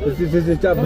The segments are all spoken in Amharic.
እዚህ ጫባ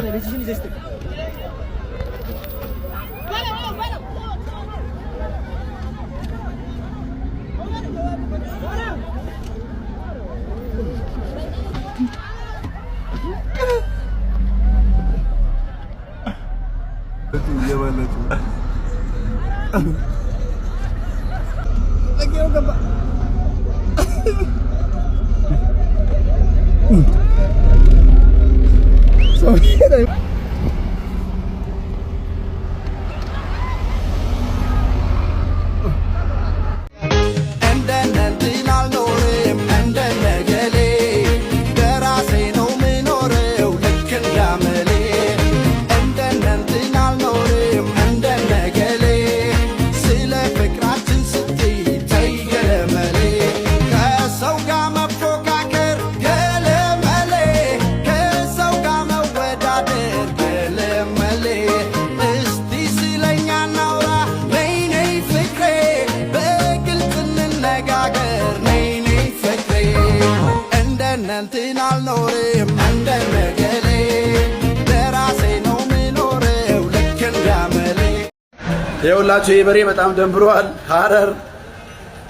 የውላችሁ የበሬ በጣም ደንብሯል።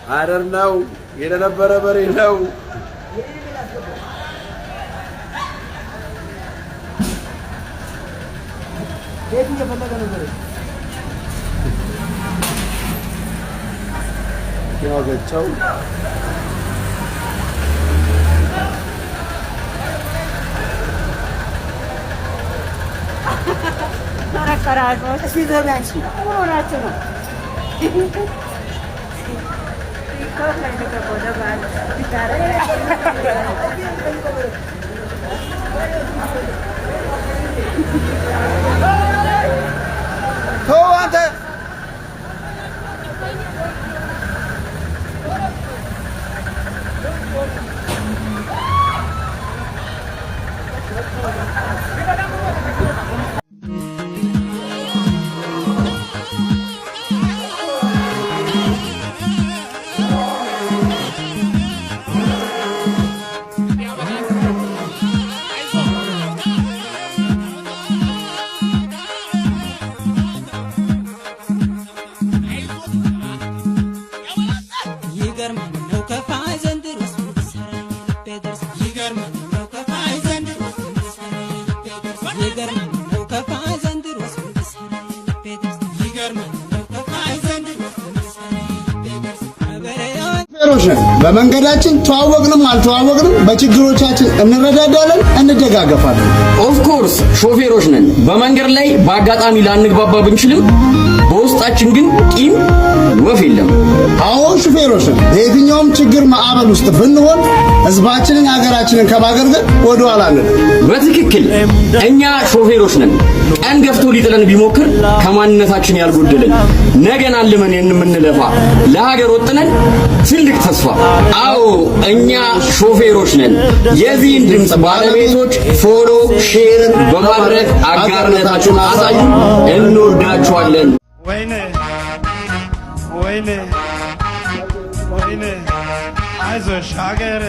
ሐረር ነው የነበረ በሬ ነው። ያገቸው Carajo, assim também. Não, não. በመንገዳችን ተዋወቅንም አልተዋወቅንም በችግሮቻችን እንረዳዳለን፣ እንደጋገፋለን። ኦፍ ኮርስ ሾፌሮች ነን። በመንገድ ላይ በአጋጣሚ ላንግባባ ብንችልም በውስጣችን ግን ቂም ወፍ የለም። አዎ ሾፌሮች ነን። በየትኛውም ችግር ማዕበል ውስጥ ብንሆን ህዝባችንን ሀገራችንን ከማገልገል ወደ ኋላ አንልም። በትክክል እኛ ሾፌሮች ነን። ቀን ገፍቶ ሊጥለን ቢሞክር ከማንነታችን ያልጎደለን ነገን አልመን የምንለፋ ለሀገር ወጥነን ትልቅ ተስፋ። አዎ እኛ ሾፌሮች ነን። የዚህን ድምጽ ባለቤቶች ፎሎ፣ ሼር በማድረግ አጋርነታችሁን አሳዩ። እንወዳችኋለን። ወይኔ ወይኔ ወይኔ አይዞሽ ሀገሬ